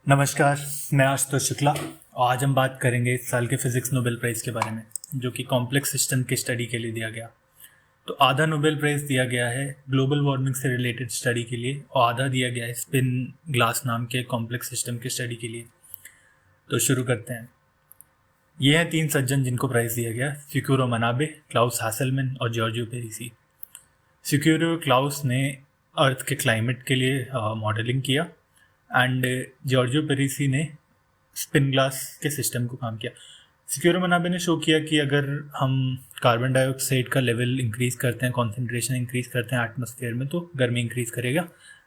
नमस्कार, मैं आशुतोष शुक्ला और आज हम बात करेंगे इस साल के फिजिक्स नोबेल प्राइज़ के बारे में, जो कि कॉम्प्लेक्स सिस्टम की स्टडी के लिए दिया गया। तो आधा नोबेल प्राइज़ दिया गया है ग्लोबल वार्मिंग से रिलेटेड स्टडी के लिए और आधा दिया गया है स्पिन ग्लास नाम के कॉम्प्लेक्स सिस्टम की स्टडी के लिए। तो शुरू करते हैं। ये हैं 3 सज्जन जिनको प्राइज़ दिया गया: सिक्यूरो मनाबे, क्लाउस हासेलमैन और जॉर्जियो पेरिसी। सिक्यूरो क्लाउस ने अर्थ के क्लाइमेट के लिए मॉडलिंग किया एंड जॉर्जियो पेरिसी ने स्पिन ग्लास के सिस्टम को काम किया। सिक्यूरो मनाबे ने शो किया कि अगर हम कार्बन डाइऑक्साइड का लेवल इंक्रीज करते हैं, कॉन्सेंट्रेशन इंक्रीज करते हैं एटमॉस्फेयर में, तो गर्मी इंक्रीज करेगा।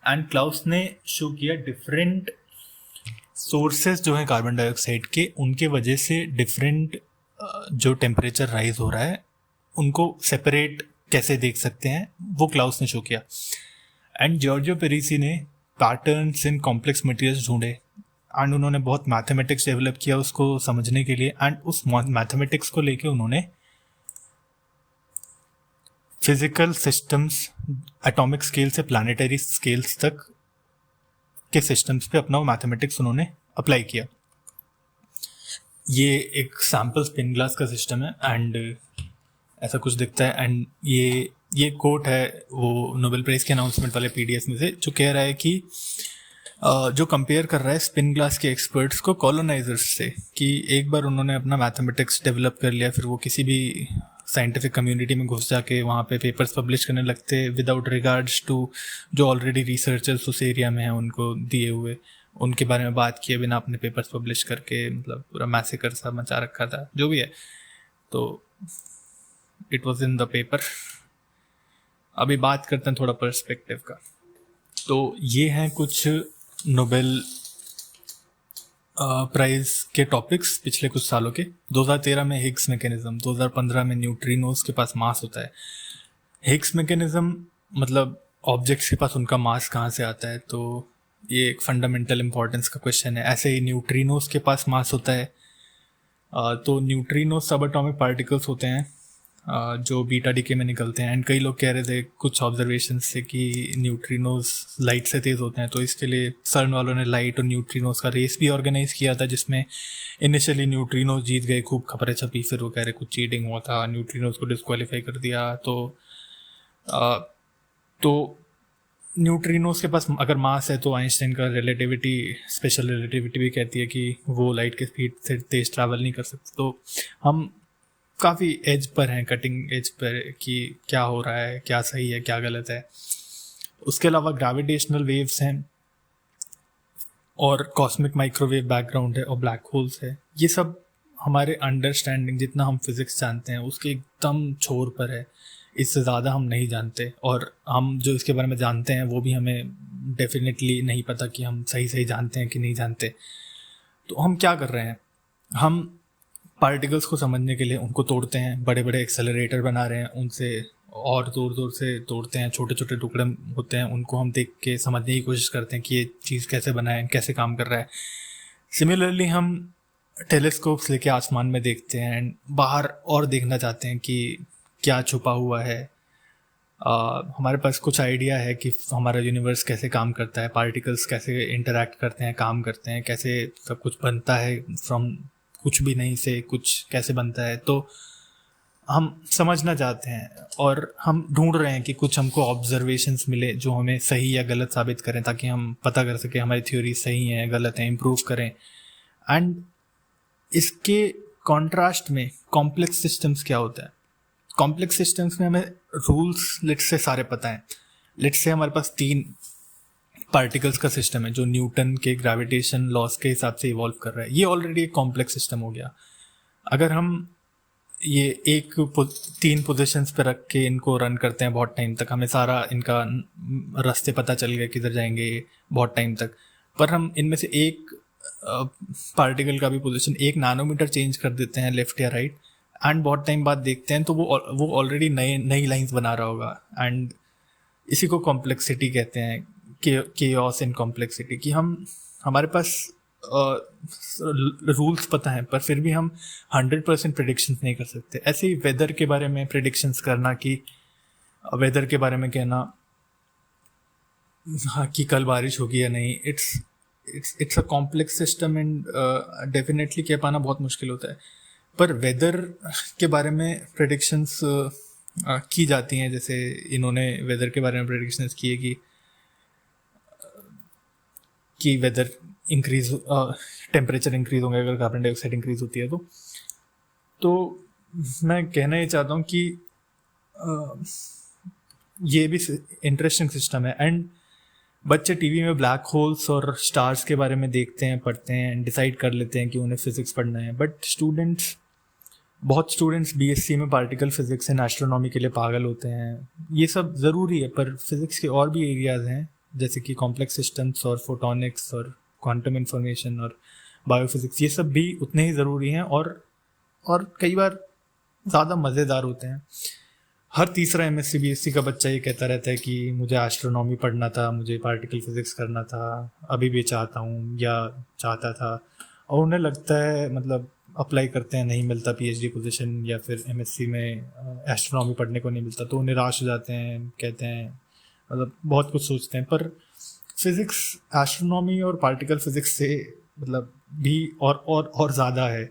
एंड क्लाउस ने शो किया डिफरेंट सोर्सेस जो हैं कार्बन डाइऑक्साइड के, उनके वजह से डिफरेंट जो टेम्परेचर राइज हो रहा है उनको सेपरेट कैसे देख सकते हैं, वो क्लाउस ने शो किया। एंड जॉर्जियो पेरिसी ने पैटर्न्स इन कॉम्प्लेक्स मटेरियल्स ढूंढे एंड उन्होंने बहुत मैथमेटिक्स डेवलप किया उसको समझने के लिए। एंड उस मैथमेटिक्स को लेके उन्होंने फिजिकल सिस्टम्स, एटॉमिक स्केल से प्लानिटरी स्केल्स तक के सिस्टम्स पे अपना मैथमेटिक्स उन्होंने अप्लाई किया। ये एक सैम्पल स्पिन ग्लास का सिस्टम है एंड ऐसा कुछ दिखता है। एंड ये कोट है वो नोबेल प्राइज़ के अनाउंसमेंट वाले पीडीएफ में से, जो कह रहा है कि जो कंपेयर कर रहा है स्पिन ग्लास के एक्सपर्ट्स को कॉलोनाइजर्स से, कि एक बार उन्होंने अपना मैथमेटिक्स डेवलप कर लिया, फिर वो किसी भी साइंटिफिक कम्युनिटी में घुस जाके वहाँ पे पेपर्स पब्लिश करने लगते विदाउट रिगार्ड्स टू जो ऑलरेडी रिसर्चर्स उस एरिया में हैं उनको दिए हुए, उनके बारे में बात किए बिना अपने पेपर्स पब्लिश करके, मतलब पूरा मैसेकर सा मचा रखा था जो भी है। तो it was in the paper. अभी बात करते हैं थोड़ा पर्सपेक्टिव का। तो ये हैं कुछ नोबेल प्राइज के टॉपिक्स पिछले कुछ सालों के। 2013 में हिग्स मैकेनिज्म, 2015 में न्यूट्रिनोज के पास मास होता है। हिग्स मैकेनिज्म मतलब ऑब्जेक्ट्स के पास उनका मास कहाँ से आता है, तो ये एक फंडामेंटल इंपॉर्टेंस का क्वेश्चन है। ऐसे ही न्यूट्रिनोज के पास मास होता है। तो न्यूट्रिनो सब एटॉमिक पार्टिकल्स होते हैं जो बीटा डीके में निकलते हैं। एंड कई लोग कह रहे थे कुछ ऑब्जर्वेशंस से कि न्यूट्रिनोज लाइट से तेज़ होते हैं, तो इसके लिए सर्न वालों ने लाइट और न्यूट्रिनोज का रेस भी ऑर्गेनाइज किया था, जिसमें इनिशियली न्यूट्रिनोज जीत गए, खूब खबरें छपी, फिर वो कह रहे कुछ चीटिंग हुआ था, न्यूट्रिनोज को डिस्क्वालीफाई कर दिया। तो न्यूट्रिनोज के पास अगर मास है तो आइंस्टाइन का रिलेटिविटी, स्पेशल रिलेटिविटी भी कहती है कि वो लाइट के स्पीड से तेज़ ट्रैवल नहीं कर सकते। तो हम काफ़ी एज पर हैं, कटिंग एज पर, कि क्या हो रहा है, क्या सही है, क्या गलत है। उसके अलावा ग्रेविटेशनल वेव्स हैं और कॉस्मिक माइक्रोवेव बैकग्राउंड है और ब्लैक होल्स है। ये सब हमारे अंडरस्टैंडिंग, जितना हम फिज़िक्स जानते हैं उसके एकदम छोर पर है। इससे ज़्यादा हम नहीं जानते, और हम जो इसके बारे में जानते हैं वो भी हमें डेफिनेटली नहीं पता कि हम सही जानते हैं कि नहीं जानते। तो हम क्या कर रहे हैं, हम पार्टिकल्स को समझने के लिए उनको तोड़ते हैं, बड़े बड़े एक्सेलरेटर बना रहे हैं, उनसे और ज़ोर से तोड़ते हैं, छोटे छोटे टुकड़े होते हैं, उनको हम देख के समझने की कोशिश करते हैं कि ये चीज़ कैसे बना है, कैसे काम कर रहा है। सिमिलरली हम टेलीस्कोप्स लेके आसमान में देखते हैं एंड बाहर और देखना चाहते हैं कि क्या छुपा हुआ है। हमारे पास कुछ आइडिया है कि हमारा यूनिवर्स कैसे काम करता है, पार्टिकल्स कैसे इंटरैक्ट करते हैं, काम करते हैं, कैसे सब कुछ बनता है, फ्रॉम कुछ भी नहीं से कुछ कैसे बनता है। तो हम समझना चाहते हैं और हम ढूंढ रहे हैं कि कुछ हमको ऑब्जर्वेशंस मिले जो हमें सही या गलत साबित करें, ताकि हम पता कर सकें हमारी थ्योरी सही है गलत है, इम्प्रूव करें। एंड इसके कॉन्ट्रास्ट में कॉम्प्लेक्स सिस्टम्स क्या होता है। कॉम्प्लेक्स सिस्टम्स में हमें रूल्स लेट्स से सारे पता हैं। लेट्स से हमारे पास 3 पार्टिकल्स का सिस्टम है जो न्यूटन के ग्रेविटेशन लॉस के हिसाब से इवॉल्व कर रहा है। ये ऑलरेडी एक कॉम्प्लेक्स सिस्टम हो गया। अगर हम ये 3 पोजीशंस पे रख के इनको रन करते हैं बहुत टाइम तक, हमें सारा इनका रास्ते पता चल गए किधर जाएंगे बहुत टाइम तक, पर हम इनमें से एक पार्टिकल का भी पोजीशन 1 नैनोमीटर चेंज कर देते हैं लेफ्ट या राइट, एंड बहुत टाइम बाद देखते हैं तो वो ऑलरेडी नई लाइंस बना रहा होगा। एंड इसी को कॉम्प्लेक्सिटी कहते हैं, केओस इन कॉम्प्लेक्सिटी, कि हमारे पास रूल्स पता है पर फिर भी हम 100% प्रेडिक्शंस नहीं कर सकते। ऐसे ही वेदर के बारे में प्रेडिक्शंस करना, कि वेदर के बारे में कहना हाँ कि कल बारिश होगी या नहीं, it's a complex system and definitely कह पाना बहुत मुश्किल होता है। पर वेदर के बारे में प्रेडिक्शंस की जाती हैं, जैसे इन्होंने वेदर के बारे में प्रेडिक्शंस की है कि वेदर इंक्रीज, टेम्परेचर इंक्रीज होंगे अगर कार्बन डाइऑक्साइड इंक्रीज होती है तो मैं कहना ये चाहता हूँ कि ये भी इंटरेस्टिंग सिस्टम है। एंड बच्चे टीवी में ब्लैक होल्स और स्टार्स के बारे में देखते हैं, पढ़ते हैं, डिसाइड कर लेते हैं कि उन्हें फिजिक्स पढ़ना है। बट बहुत स्टूडेंट्स बीएससी में पार्टिकल फिजिक्स एंड एस्ट्रोनॉमी के लिए पागल होते हैं। ये सब ज़रूरी है, पर फिजिक्स के और भी एरियाज़ हैं जैसे कि कॉम्प्लेक्स सिस्टम्स और फोटोनिक्स और क्वांटम इंफॉर्मेशन और बायोफिजिक्स। ये सब भी उतने ही ज़रूरी हैं और कई बार ज़्यादा मज़ेदार होते हैं। हर तीसरा एमएससी बीएससी का बच्चा ये कहता रहता है कि मुझे एस्ट्रोनॉमी पढ़ना था, मुझे पार्टिकल फिजिक्स करना था, अभी भी चाहता हूँ या चाहता था। और उन्हें लगता है, मतलब अप्लाई करते हैं, नहीं मिलता पीएचडी पोजीशन या फिर एमएससी में एस्ट्रोनॉमी पढ़ने को नहीं मिलता, तो उन्हें निराश हो जाते हैं, कहते हैं, मतलब बहुत कुछ सोचते हैं। पर फिज़िक्स एस्ट्रोनॉमी और पार्टिकल फिज़िक्स से मतलब भी और ज़्यादा है।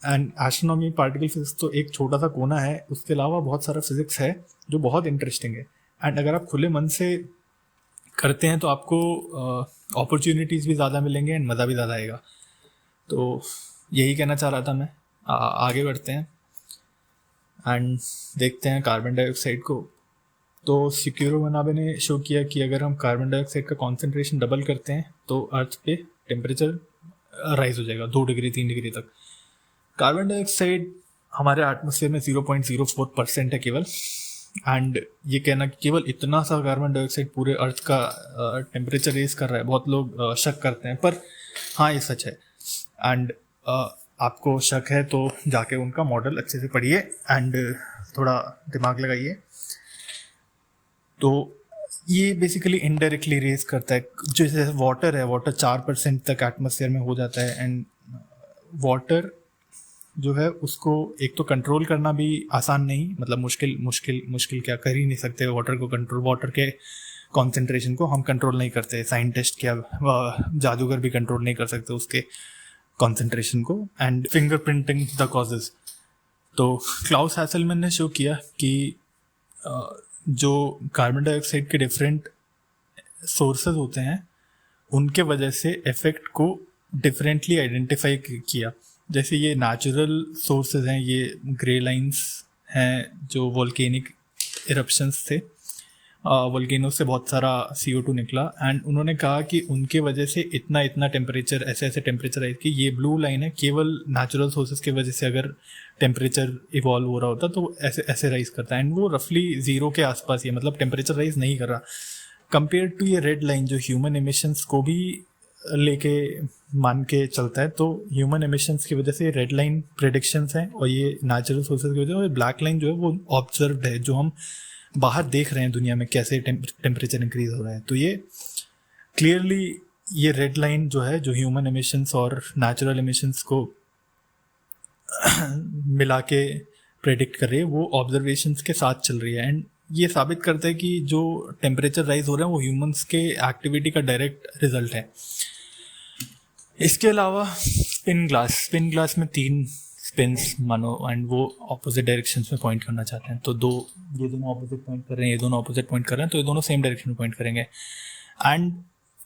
एंड एस्ट्रोनॉमी पार्टिकल फिजिक्स तो एक छोटा सा कोना है, उसके अलावा बहुत सारा फिजिक्स है जो बहुत इंटरेस्टिंग है। एंड अगर आप खुले मन से करते हैं तो आपको अपॉर्चुनिटीज़ भी ज़्यादा मिलेंगे एंड मज़ा भी ज़्यादा आएगा। तो यही कहना चाह रहा था मैं। आगे बढ़ते हैं एंड देखते हैं कार्बन डाइऑक्साइड को। तो सिक्यूरो मनाबे ने शो किया कि अगर हम कार्बन डाइऑक्साइड का कॉन्सेंट्रेशन डबल करते हैं तो अर्थ पे टेम्परेचर राइज हो जाएगा 2 डिग्री 3 डिग्री तक। कार्बन डाइऑक्साइड हमारे एटमॉस्फेयर में 0.04% है केवल। एंड ये कहना कि केवल इतना सा कार्बन डाइऑक्साइड पूरे अर्थ का टेम्परेचर रेज कर रहा है, बहुत लोग शक करते हैं, पर हाँ ये सच है। एंड आपको शक है तो जाके उनका मॉडल अच्छे से पढ़िए एंड थोड़ा दिमाग लगाइए। तो ये बेसिकली इनडायरेक्टली रेज करता है। जो जैसे वाटर है, वाटर 4% तक एटमॉस्फेयर में हो जाता है। एंड वाटर जो है उसको एक तो कंट्रोल करना भी आसान नहीं, मतलब मुश्किल क्या, कर ही नहीं सकते वाटर को कंट्रोल। वाटर के कॉन्सेंट्रेशन को हम कंट्रोल नहीं करते, साइंटिस्ट क्या जादूगर भी कंट्रोल नहीं कर सकते उसके कॉन्सेंट्रेशन को। And fingerprinting the causes. तो क्लाउस हैसेलमैन ने शो किया कि जो कार्बन डाइऑक्साइड के डिफरेंट सोर्सेज होते हैं उनके वजह से इफेक्ट को डिफरेंटली आइडेंटिफाई किया। जैसे ये नेचुरल सोर्सेज हैं, ये ग्रे लाइंस हैं जो वोल्केनिक इरप्शंस थे, वोल्केनो से बहुत सारा CO2 निकला। एंड उन्होंने कहा कि उनके वजह से इतना टेम्परेचर, ऐसे टेम्परेचर आई कि ये ब्लू लाइन है केवल नेचुरल सोर्सेज की वजह से अगर टेम्परेचर इवॉल्व हो रहा होता तो ऐसे राइज करता है। एंड वो रफली 0 के आसपास ही है, मतलब टेम्परेचर राइज नहीं कर रहा कंपेयर टू ये रेड लाइन जो ह्यूमन एमिशंस को भी लेके मान के चलता है। तो ह्यूमन एमिशंस की वजह से रेड लाइन प्रेडिक्शंस हैं और ये नेचुरल सोर्सेज की वजह से। और ब्लैक लाइन जो है वो ऑब्जर्व्ड है, जो हम बाहर देख रहे हैं दुनिया में कैसे टेम्परेचर इंक्रीज हो रहा है। तो ये क्लियरली ये रेड लाइन जो है, जो ह्यूमन एमिशंस और नेचुरल एमिशंस को मिला के प्रेडिक्ट कर रही है, वो ऑब्जर्वेशंस के साथ चल रही है। एंड ये साबित करता है कि जो टेम्परेचर राइज हो रहे हैं वो ह्यूमंस के एक्टिविटी का डायरेक्ट रिजल्ट है। इसके अलावा स्पिन ग्लास में 3 स्पिन्स मानो एंड वो ऑपोजिट डायरेक्शंस में पॉइंट करना चाहते हैं। तो ये दोनों ऑपोजिट पॉइंट कर रहे हैं, ये दोनों ऑपोजिट पॉइंट कर रहे हैं, तो ये दोनों सेम डायरेक्शन में पॉइंट करेंगे। एंड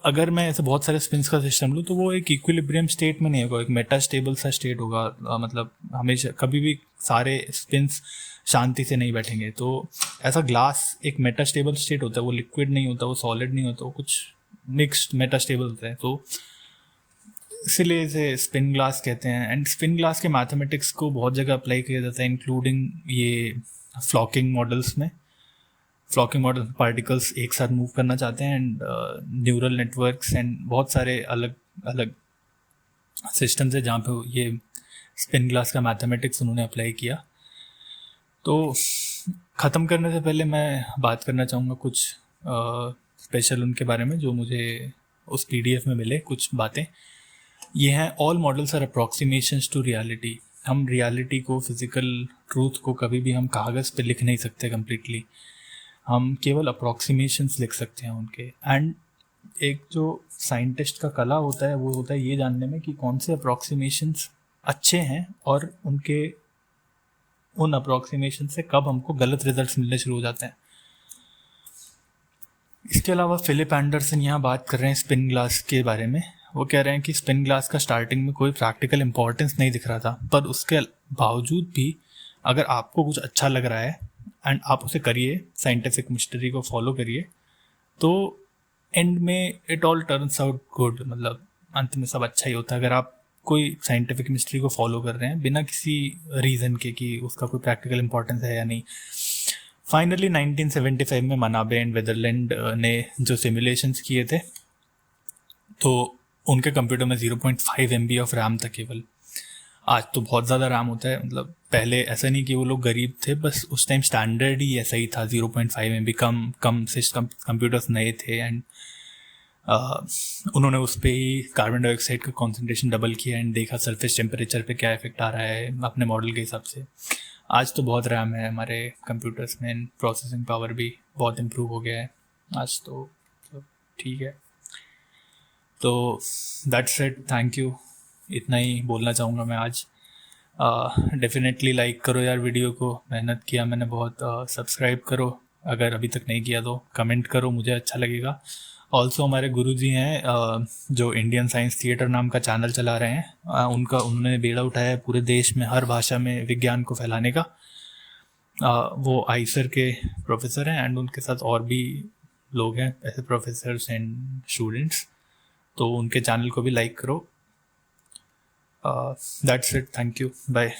अगर मैं ऐसे बहुत सारे स्पिन्स का सिस्टम लूँ तो वो एक इक्विलिब्रियम स्टेट में नहीं होगा, एक मेटास्टेबल सा स्टेट होगा। मतलब हमेशा कभी भी सारे स्पिन्स शांति से नहीं बैठेंगे। तो ऐसा ग्लास एक मेटास्टेबल स्टेट होता है, वो लिक्विड नहीं होता, वो सॉलिड नहीं होता, वो कुछ मिक्स्ड मेटास्टेबल होता है। तो इसलिए इसे स्पिन ग्लास कहते हैं। एंड स्पिन ग्लास के मैथमेटिक्स को बहुत जगह अप्लाई किया जाता है, इंक्लूडिंग ये फ्लॉकिंग मॉडल्स में। फ्लॉकिंग मॉडल पार्टिकल्स एक साथ मूव करना चाहते हैं एंड न्यूरल नेटवर्क्स एंड बहुत सारे अलग अलग सिस्टम्स है जहाँ पे ये स्पिन ग्लास का मैथमेटिक्स उन्होंने अप्लाई किया। तो ख़त्म करने से पहले मैं बात करना चाहूँगा कुछ स्पेशल उनके बारे में जो मुझे उस PDF में मिले कुछ बातें। ये हैं all models are approximations to reality. हम रियलिटी को, फिजिकल ट्रूथ को कभी भी हम कागज़ पे लिख नहीं सकते कम्प्लीटली, हम केवल अप्रॉक्सीमेशंस लिख सकते हैं उनके। एंड एक जो साइंटिस्ट का कला होता है वो होता है ये जानने में कि कौन से अप्रॉक्सीमेशंस अच्छे हैं और उनके उन अप्रॉक्सीमेशन से कब हमको गलत रिजल्ट्स मिलने शुरू हो जाते हैं। इसके अलावा फिलिप एंडरसन यहाँ बात कर रहे हैं स्पिन ग्लास के बारे में। वो कह रहे हैं कि स्पिन ग्लास का स्टार्टिंग में कोई प्रैक्टिकल इंपॉर्टेंस नहीं दिख रहा था, पर उसके बावजूद भी अगर आपको कुछ अच्छा लग रहा है एंड आप उसे करिए, साइंटिफिक मिस्ट्री को फॉलो करिए, तो एंड में it all turns out good, मतलब अंत में सब अच्छा ही होता है। अगर आप कोई साइंटिफिक मिस्ट्री को फॉलो कर रहे हैं बिना किसी रीज़न के कि उसका कोई प्रैक्टिकल इंपॉर्टेंस है या नहीं। फाइनली 1975 में मनाबे एंड वेदरलैंड ने जो सिमुलेशंस किए थे, तो उनके कंप्यूटर में 0.5 MB ऑफ रैम था केवल। आज तो बहुत ज़्यादा रैम होता है, मतलब पहले ऐसा नहीं कि वो लोग गरीब थे, बस उस टाइम स्टैंडर्ड ही ऐसा ही था, 0.5 MB। कम से कंप्यूटर्स नए थे एंड उन्होंने उस पर ही कार्बन डाइऑक्साइड का कॉन्सेंट्रेशन डबल किया एंड देखा सरफेस टेम्परेचर पे क्या इफेक्ट आ रहा है अपने मॉडल के हिसाब से। आज तो बहुत रैम है हमारे कंप्यूटर्स में, प्रोसेसिंग पावर भी बहुत इम्प्रूव हो गया है आज तो ठीक है। तो दैट्स इट, थैंक यू, इतना ही बोलना चाहूँगा मैं आज। डेफिनेटली लाइक करो यार वीडियो को, मेहनत किया मैंने बहुत। सब्सक्राइब करो अगर अभी तक नहीं किया तो, कमेंट करो, मुझे अच्छा लगेगा। ऑल्सो हमारे गुरुजी हैं जो इंडियन साइंस थिएटर नाम का चैनल चला रहे हैं, उन्होंने बेड़ा उठाया है पूरे देश में हर भाषा में विज्ञान को फैलाने का। वो आईसर के प्रोफेसर हैं एंड उनके साथ और भी लोग हैं ऐसे प्रोफेसर्स एंड स्टूडेंट्स, तो उनके चैनल को भी लाइक करो। That's it, thank you, bye.